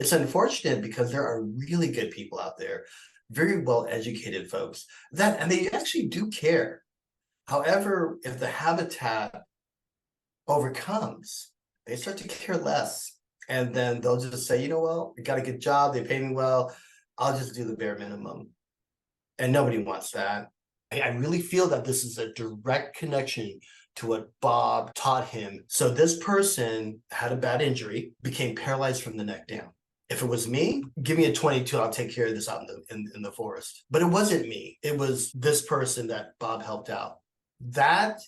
It's unfortunate because there are really good people out there, very well educated folks and they actually do care. However, if the habitat overcomes, they start to care less. And then they'll just say, well, I got a good job, they pay me well, I'll just do the bare minimum. And nobody wants that. I really feel that this is a direct connection to what Bob taught him. So this person had a bad injury, became paralyzed from the neck down. If it was me, give me a 22, I'll take care of this out in the forest. But it wasn't me. It was this person that Bob helped out. That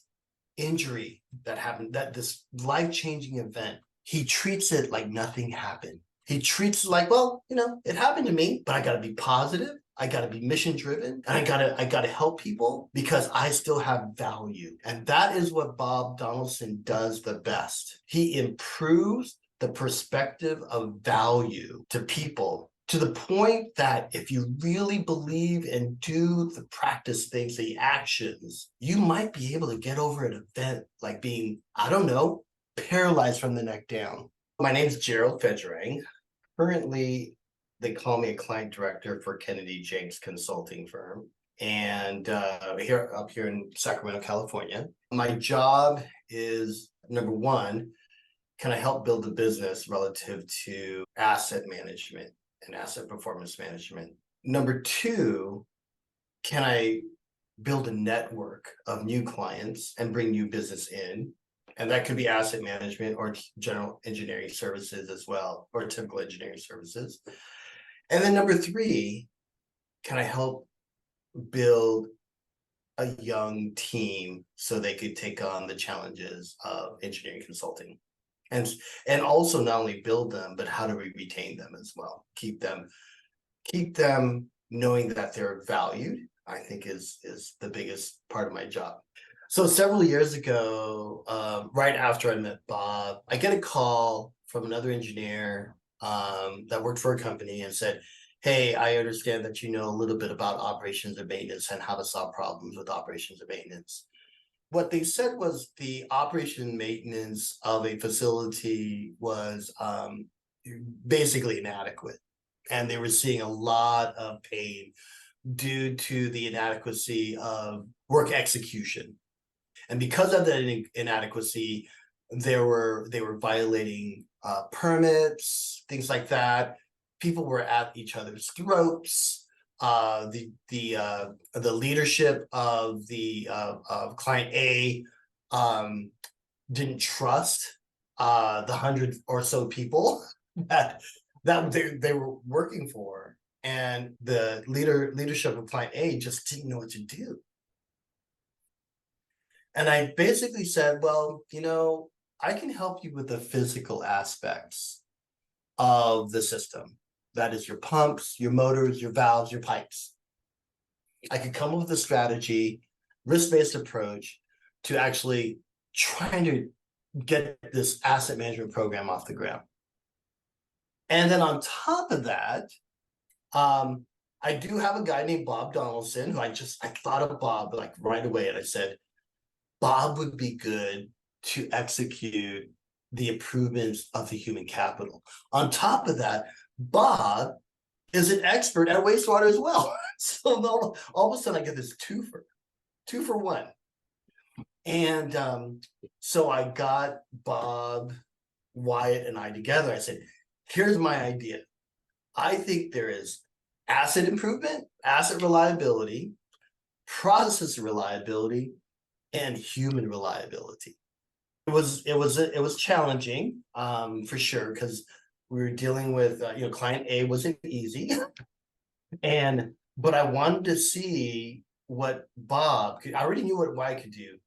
injury that happened, that this life-changing event, he treats it like nothing happened. He treats it like, well, it happened to me, but I got to be positive. I got to be mission driven, and I got to help people because I still have value. And that is what Bob Donaldson does the best. He improves the perspective of value to people to the point that if you really believe and do the practice things, the actions, you might be able to get over an event like being, I don't know, paralyzed from the neck down. My name is Gerald. Currently, they call me a client director for Kennedy Jenks Consulting Firm, and up here in Sacramento, California. My job is, number one, can I help build a business relative to asset management and asset performance management? Number two, can I build a network of new clients and bring new business in? And that could be asset management or general engineering services as well, or typical engineering services. And then number three, can I help build a young team so they could take on the challenges of engineering consulting? And also not only build them, but how do we retain them as well? Keep them knowing that they're valued, I think is the biggest part of my job. So several years ago, right after I met Bob, I get a call from another engineer that worked for a company and said, hey, I understand that you know a little bit about operations and maintenance and how to solve problems with operations and maintenance. What they said was the operation and maintenance of a facility was basically inadequate. And they were seeing a lot of pain due to the inadequacy of work execution. And because of that inadequacy, they were violating permits, things like that. People were at each other's throats. The leadership of the client A didn't trust the 100 or so people that they were working for, and the leadership of client A just didn't know what to do. And I basically said, well, I can help you with the physical aspects of the system. That is your pumps, your motors, your valves, your pipes. I could come up with a strategy, risk-based approach to actually trying to get this asset management program off the ground. And then on top of that, I do have a guy named Bob Donaldson who I thought of Bob like right away. And I said, Bob would be good to execute the improvements of the human capital. On top of that, Bob is an expert at wastewater as well. So all of a sudden I get this two for one. And so I got Bob, Wyatt, and I together. I said, here's my idea. I think there is asset improvement, asset reliability, process reliability, and human reliability. It was challenging for sure, because we were dealing with client A wasn't easy, but I wanted to see what Bob could. I already knew what Y could do,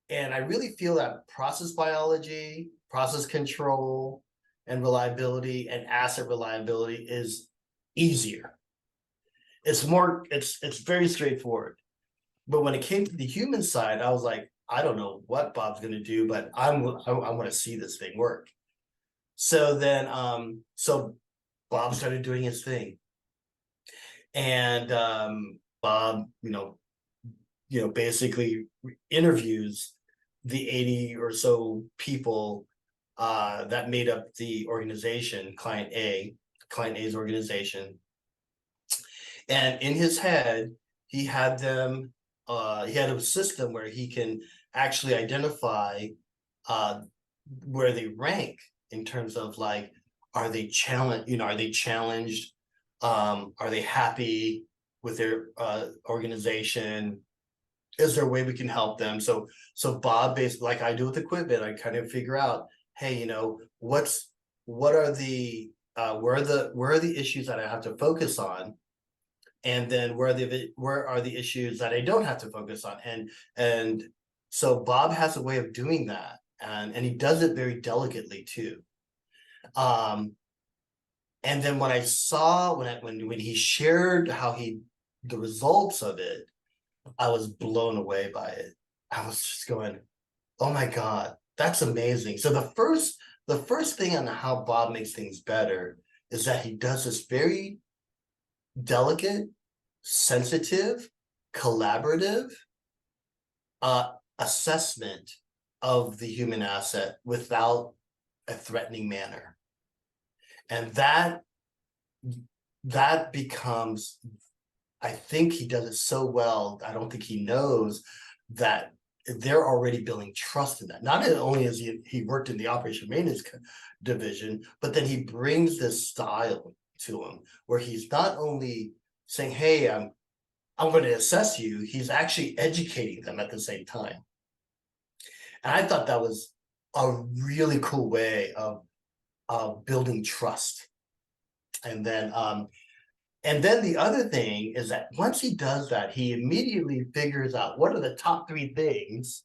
and I really feel that process biology, process control, and reliability and asset reliability is easier. It's very straightforward. But when it came to the human side, I was like, I don't know what Bob's going to do, but I want to see this thing work. So then, so Bob started doing his thing, and Bob, basically interviews the 80 or so people that made up the organization, Client A, client A's organization. And in his head, he had them, he had a system where he can actually identify where they rank in terms of like, are they challenged, are they challenged? Are they happy with their organization? Is there a way we can help them? So Bob, basically, like I do with equipment, I kind of figure out, hey, what are the where are the issues that I have to focus on, and then where are the issues that I don't have to focus on, and so Bob has a way of doing that, and he does it very delicately too. And then when I saw when he shared the results of it, I was blown away by it. I was just going, oh my God, that's amazing. So the first thing on how Bob makes things better is that he does this very delicate, sensitive, collaborative assessment of the human asset without a threatening manner. And that becomes, I think he does it so well, I don't think he knows that they're already building trust in that. Not only has he worked in the operation maintenance division, but then he brings this style to him where he's not only saying, hey, I'm going to assess you, he's actually educating them at the same time. And I thought that was a really cool way of building trust. And then the other thing is that once he does that, he immediately figures out what are the top 3 things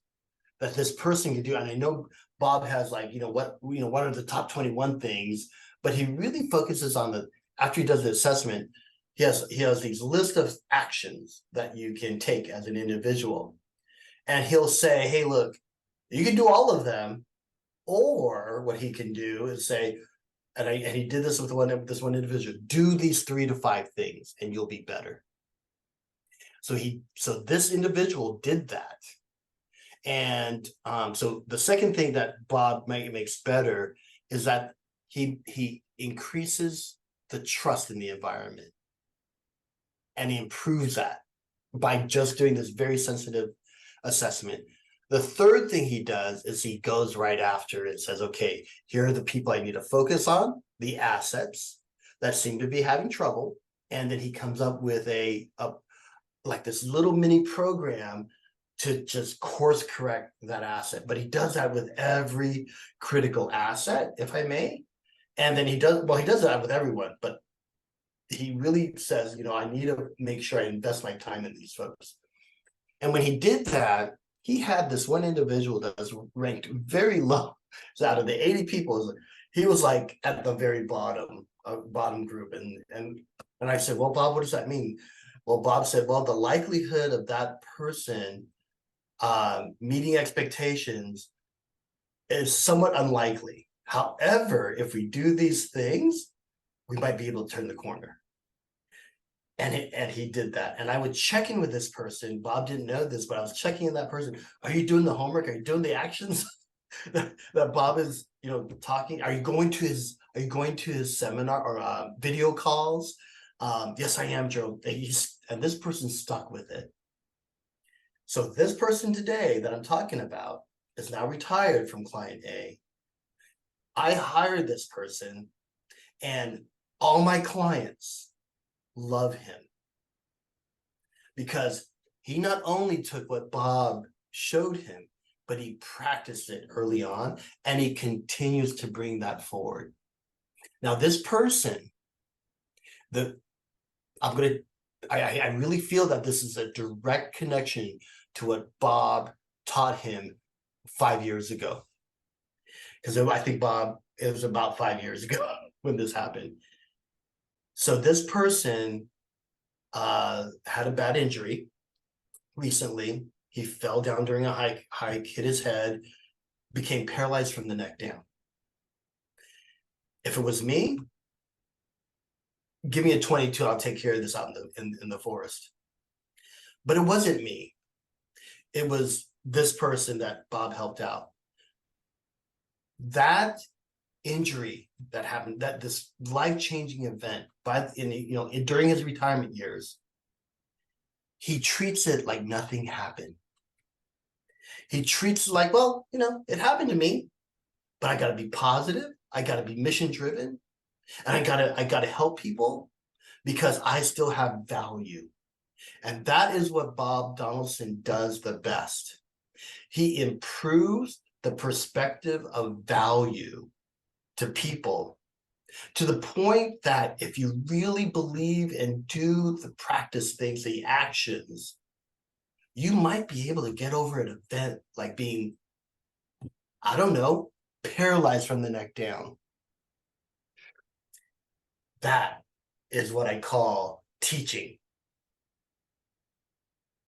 that this person can do. And I know Bob has like, what are the top 21 things, but he really focuses on after he does the assessment, he has these list of actions that you can take as an individual. And he'll say, hey, look, you can do all of them. Or what he can do is say, and he did this with this one individual, do these 3 to 5 things and you'll be better. So this individual did that. And so the second thing that Bob makes better is that he increases the trust in the environment, and he improves that by just doing this very sensitive assessment. The third thing he does is he goes right after it, says, okay, here are the people I need to focus on, the assets that seem to be having trouble. And then he comes up with like this little mini program to just course correct that asset. But he does that with every critical asset, if I may. And then he does that with everyone, but he really says, I need to make sure I invest my time in these folks. And when he did that, he had this one individual that was ranked very low. So out of the 80 people, he was like at the very bottom group. And I said, well, Bob, what does that mean? Well, Bob said, well, the likelihood of that person meeting expectations is somewhat unlikely. However, if we do these things, we might be able to turn the corner. And he did that. And I would check in with this person. Bob didn't know this, but I was checking in that person. Are you doing the homework? Are you doing the actions that Bob is, talking? Are you going to his seminar or video calls? Yes, I am, Gerald. And this person stuck with it. So this person today that I'm talking about is now retired from client A. I hired this person, and all my clients love him because he not only took what Bob showed him, but he practiced it early on, and he continues to bring that forward. Now, this person, I really feel that this is a direct connection to what Bob taught him 5 years ago. Because I think it was about 5 years ago when this happened. So this person had a bad injury recently. He fell down during a hike, hit his head, became paralyzed from the neck down. If it was me, give me a 22, I'll take care of this out in the forest. But it wasn't me. It was this person that Bob helped out. That injury that happened, that this life-changing event during his retirement years, he treats it like nothing happened. He treats it like, well, it happened to me, but I got to be positive. I got to be mission driven, and I got to help people because I still have value. And that is what Bob Donaldson does the best. He improves the perspective of value to people, to the point that if you really believe and do the practice things, the actions, you might be able to get over an event like being, I don't know, paralyzed from the neck down. That is what I call teaching.